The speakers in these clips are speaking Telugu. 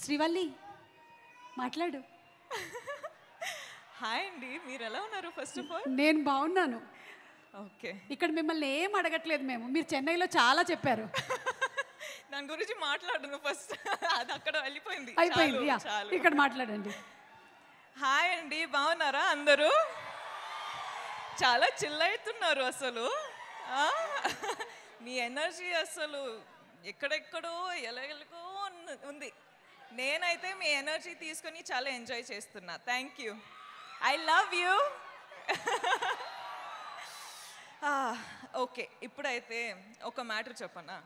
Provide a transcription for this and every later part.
శ్రీవల్లి మాట్లాడు. హాయ్ అండి, మీరు ఎలా ఉన్నారు? ఫస్ట్ ఆఫ్ ఆల్ నేను బాగున్నాను. ఓకే, ఇక్కడ మిమ్మల్ని ఏం అడగట్లేదు మేము. మీరు చెన్నైలో చాలా చెప్పారు. దాని గురించి మాట్లాడను ఫస్ట్. అది అక్కడ వెళ్ళిపోయింది, అయిపోయింది. చాలు, చాలు. ఇక్కడ మాట్లాడండి. హాయ్ అండి, బాగున్నారా అందరూ? చాలా చిల్ అవుతున్నారు అసలు. ఆ? మీ ఎనర్జీ అసలు ఎక్కడెక్కడో ఎలాగెలగో ఉంది. నేనైతే మీ ఎనర్జీ తీసుకొని చాలా ఎంజాయ్ చేస్తున్నా. Thank you, I love you. Okay, ఇప్పుడైతే ఒక మ్యాటర్ చెప్పనా.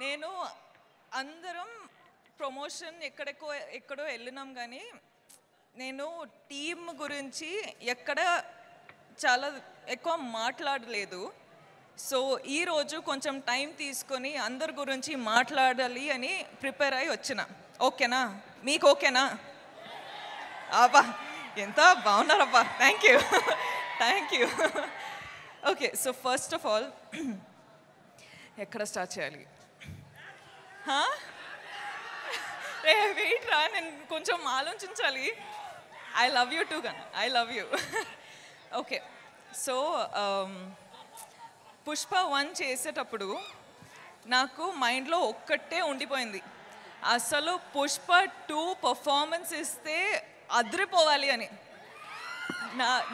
నేను అందరం ప్రమోషన్ ఎక్కడో వెళ్ళినాం, కానీ నేను టీమ్ గురించి ఎక్కడ చాలా ఎక్కువ మాట్లాడలేదు. సో ఈరోజు కొంచెం టైం తీసుకొని అందరి గురించి మాట్లాడాలి అని ప్రిపేర్ అయ్యి వచ్చిన. ఓకేనా? మీకు ఓకేనా? అబ్బా, ఎంత బాగున్నారబ్బా. Thank you, thank you. Okay, so first of all ఎక్కడ స్టార్ట్ చేయాలి? వెయిట్ రా, నేను కొంచెం ఆలోచించాలి. ఐ లవ్ యూ టూ గన్, I love you. Okay, so Pushpa 1 చేసేటప్పుడు నాకు మైండ్లో ఒక్కటే ఉండిపోయింది, అసలు పుష్ప 2 పర్ఫార్మెన్స్ ఇస్తే అదిరిపోవాలి అని.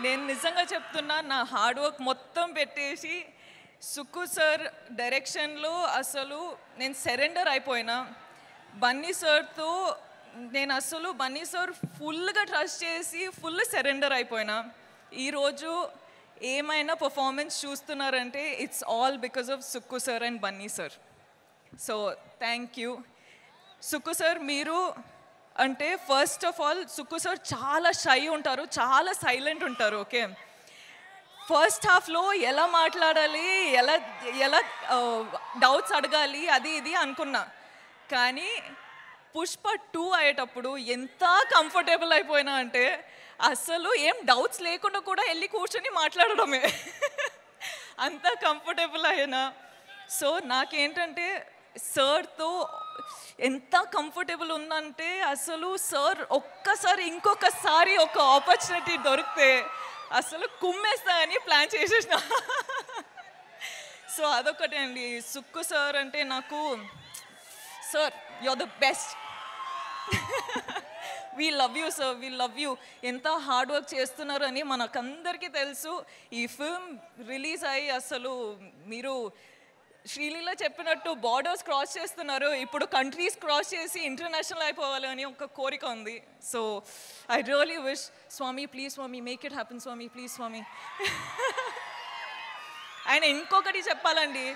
నేను నిజంగా చెప్తున్నా, నా హార్డ్ వర్క్ మొత్తం పెట్టేసి సుక్కు సార్ డైరెక్షన్లో అసలు నేను సరెండర్ అయిపోయినా. బన్నీ సార్తో నేను అసలు బన్నీ సార్ ఫుల్గా ట్రస్ట్ చేసి ఫుల్ సరెండర్ అయిపోయినా. ఈరోజు ఏమైనా పర్ఫార్మెన్స్ చూస్తున్నారంటే it's all because of Sukku sir and Bunny sir. So thank you Sukku sir. మీరు అంటే first of all Sukku sir చాలా షై ఉంటారు, చాలా సైలెంట్ ఉంటారు. ఓకే, ఫస్ట్ హాఫ్లో ఎలా మాట్లాడాలి, ఎలా ఎలా డౌట్స్ అడగాలి అది ఇది అనుకున్నా. కానీ పుష్ప 2 అయ్యేటప్పుడు ఎంత కంఫర్టబుల్ అయిపోయినా అంటే అసలు ఏం డౌట్స్ లేకుండా కూడా వెళ్ళి కూర్చొని మాట్లాడడమే. అంత కంఫర్టబుల్ అయినా. సో నాకేంటంటే సార్తో ఎంత కంఫర్టబుల్ ఉందంటే అసలు సార్ ఒక్కసారి ఇంకొకసారి ఒక ఆపర్చునిటీ దొరికితే అసలు కుమ్మేస్తా అని ప్లాన్ చేసేసిన. సో అదొకటే అండి. సుక్కు సార్ అంటే నాకు, sir you are the best. We love you sir, we love you. ఎంత హార్డ్ వర్క్ చేస్తున్నారు అని మనకందరికీ తెలుసు. ఈ ఫిల్మ్ రిలీజ్ అయ్యి అసలు మీరు శ్రీలీల చెప్పినట్టు బార్డర్స్ క్రాస్ చేస్తున్నారు. ఇప్పుడు కంట్రీస్ క్రాస్ చేసి ఇంటర్నేషనల్ అయిపోవాలి అని ఒక కోరిక ఉంది. సో ఐ రియలీ విష్, స్వామి ప్లీజ్ స్వామి, మేక్ ఇట్ హ్యాపెన్ స్వామి, ప్లీజ్ స్వామి. ఆయన ఇంకొకటి చెప్పాలండి,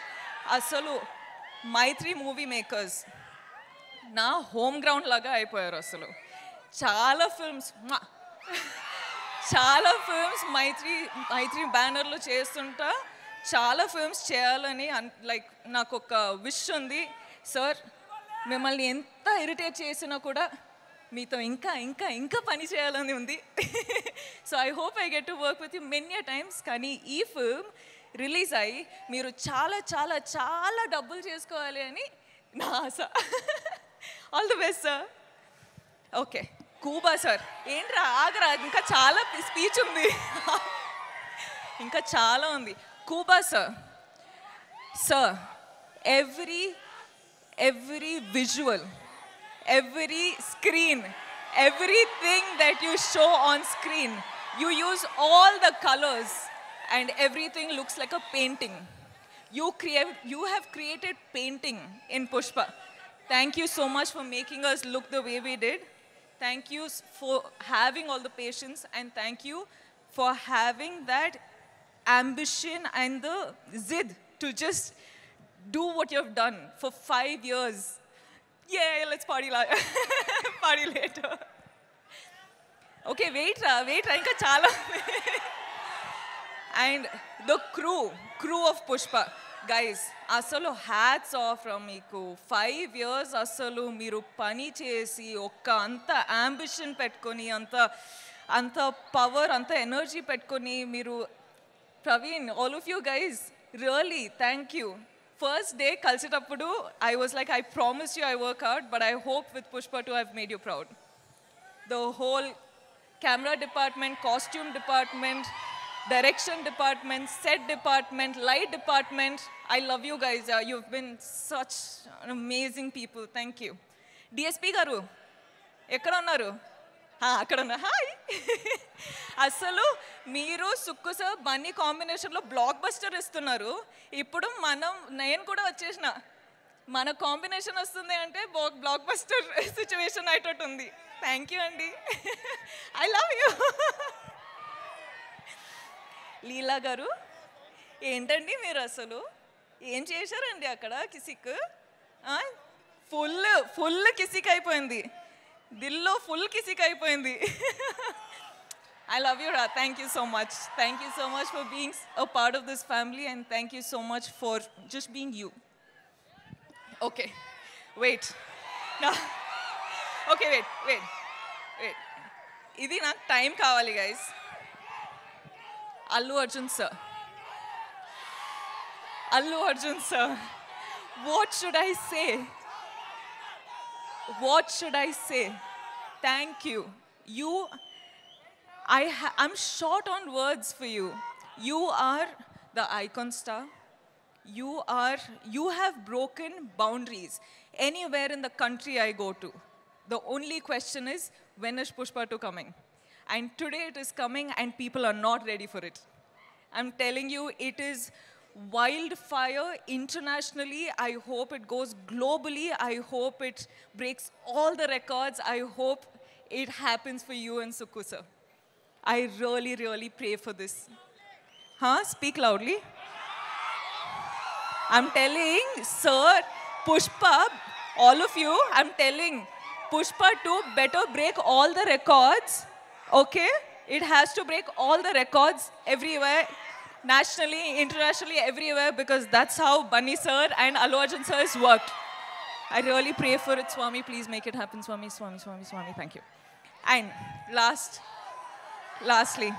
అసలు మైత్రి మూవీ మేకర్స్ నా హోమ్ గ్రౌండ్ లాగా అయిపోయారు. అసలు చాలా ఫిల్మ్స్ మైత్రి బ్యానర్లో చేస్తుంటా. చాలా ఫిల్మ్స్ చేయాలని లైక్ నాకు ఒక విష్ ఉంది. సార్ మిమ్మల్ని ఎంత ఇరిటేట్ చేసినా కూడా మీతో ఇంకా ఇంకా ఇంకా పని చేయాలని ఉంది. So I hope I get to work with you many times. కానీ ఈ ఫిల్మ్ రిలీజ్ అయ్యి మీరు చాలా చాలా చాలా డబ్బులు చేసుకోవాలి అని నా ఆశ. All the best sir. Okay, Kuba sir. ఏంట్రా ఆగరా, ఇంకా చాలా స్పీచ్ ఉంది, ఇంకా చాలా ఉంది. Kuba sir, sir every visual, every screen, everything that you show on screen, you use all the colors and everything looks like a painting. You have created painting in Pushpa. Thank you so much for making us look the way we did. Thank you for having all the patience, and thank you for having that ambition and the zid to just do what you have done for 5 years. Yeah, let's party party later. Okay, wait ra, inka chala. And the crew of Pushpa, guys, అసలు హ్యాట్స్ ఆఫ్ ఫ్రమ్ మీకు. 5 years అసలు మీరు పని చేసి ఒక్క అంత అంబిషన్ పెట్టుకొని అంత పవర్ అంత ఎనర్జీ పెట్టుకొని మీరు, Praveen, all of you guys, really thank you first day కలిసేటప్పుడు I was like, I promise you I work hard, but I hope with Pushpa 2 I've made you proud. The whole camera department, costume department, direction department, set department, light department. I love you guys. You've been such amazing people. Thank you. DSP garu, ఎక్కడ ఉన్నారు? అక్కడ ఉన్నా. హాయ్. అసలు మీరు సుక్కు సార్ బన్నీ కాంబినేషన్లో బ్లాక్ బస్టర్ ఇస్తున్నారు. ఇప్పుడు నేను కూడా వచ్చేసిన మన కాంబినేషన్ వస్తుంది అంటే బ్లాక్ బస్టర్ సిచ్యువేషన్ అయ్యేటట్టు ఉంది. థ్యాంక్ యూ అండి. I love you. లీలా గారు ఏంటండి మీరు అసలు ఏం చేశారండి అక్కడ? కిసిక్ ఫుల్ కిసిక్ అయిపోయింది. దిల్లో ఫుల్ కిసిక్ అయిపోయింది. I love you, Ra. Thank you so much. Thank you so much for being a part of this family, and thank you so much for just being you. Okay, wait. No. Okay, wait. Idi nak time kavali, guys. Allu Arjun sir. What should I say? Thank you. I'm short on words for you. You are the icon star. You have broken boundaries anywhere in the country I go to. The only question is, when is Pushpa 2 coming? And today it is coming and people are not ready for it. I'm telling you, it is wildfire internationally. I hope it goes globally. I hope it breaks all the records. I hope it happens for you and Sukku sir. I really, really pray for this. Speak loudly. I'm telling, sir, Pushpa, all of you, I'm telling, Pushpa 2 better break all the records, okay? It has to break all the records everywhere, nationally, internationally, everywhere, because that's how Bunny sir and Allu Arjun sir has worked. I really pray for it, Swami. Please make it happen, Swami. Thank you. And lastly,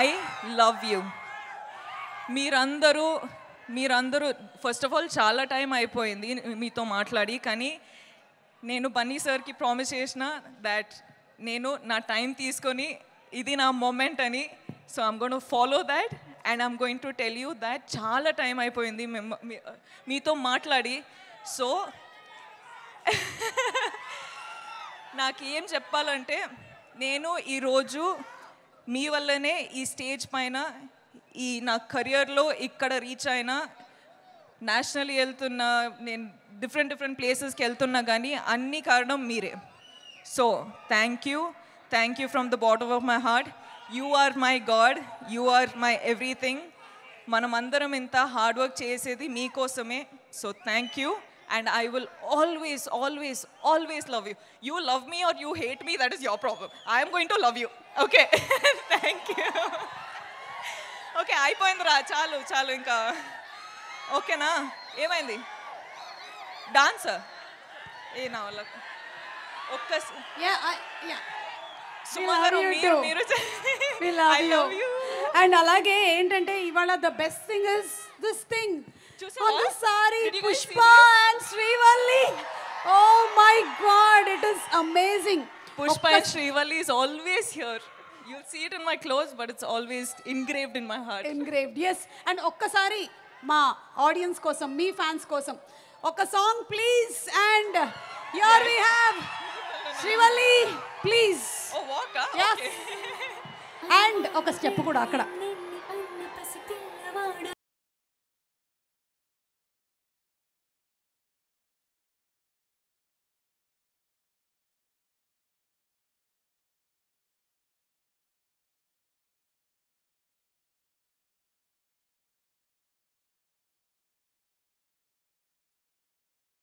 I love you. మీరందరూ ఫస్ట్ ఆఫ్ ఆల్ చాలా టైం అయిపోయింది మీతో మాట్లాడి, కానీ నేను బన్నీ సార్కి ప్రామిస్ చేసిన దాట్ నేను నా టైం తీసుకొని ఇది నా మూమెంట్ అని. So I'm going to follow that and I'm going to tell you that చాలా టైం అయిపోయింది మీతో మాట్లాడి. సో నాకు ఏం చెప్పాలంటే, నేను ఈరోజు మీ వల్లనే ఈ స్టేజ్ పైన ఈ నా కెరియర్లో ఇక్కడ రీచ్ అయినా, నేషనల్లీ వెళ్తున్నా, నేను డిఫరెంట్ ప్లేసెస్కి వెళ్తున్నా, కానీ అన్ని కారణం మీరే. So thank you from the bottom of my heart. You are my god, you are my everything. మనమందరం ఇంత హార్డ్ వర్క్ చేసేది మీకోసమే. So thank you. And I will always love you. You love me or you hate me, that is your problem. I am going to love you. Okay? Thank you. Okay, అయిపోయిందిరా, చాలు ఇంకా. ఓకేనా? ఏమైంది? డాన్సర్ నా వల్ల అండ్ అలాగే ఏంటంటే ఇవాళ the best thing is this thing on the sari, Pushpa and Srivalli. Oh my God, it is amazing. Pushpa and Srivalli is always here. You'll see it in my clothes, but it's always engraved in my heart. Engraved, yes. And okkasari ma audience kosam, me fans kosam, okka song please. And here we have Srivalli, please. Oh, walk, yes. Okay. And oka step kuda akkada.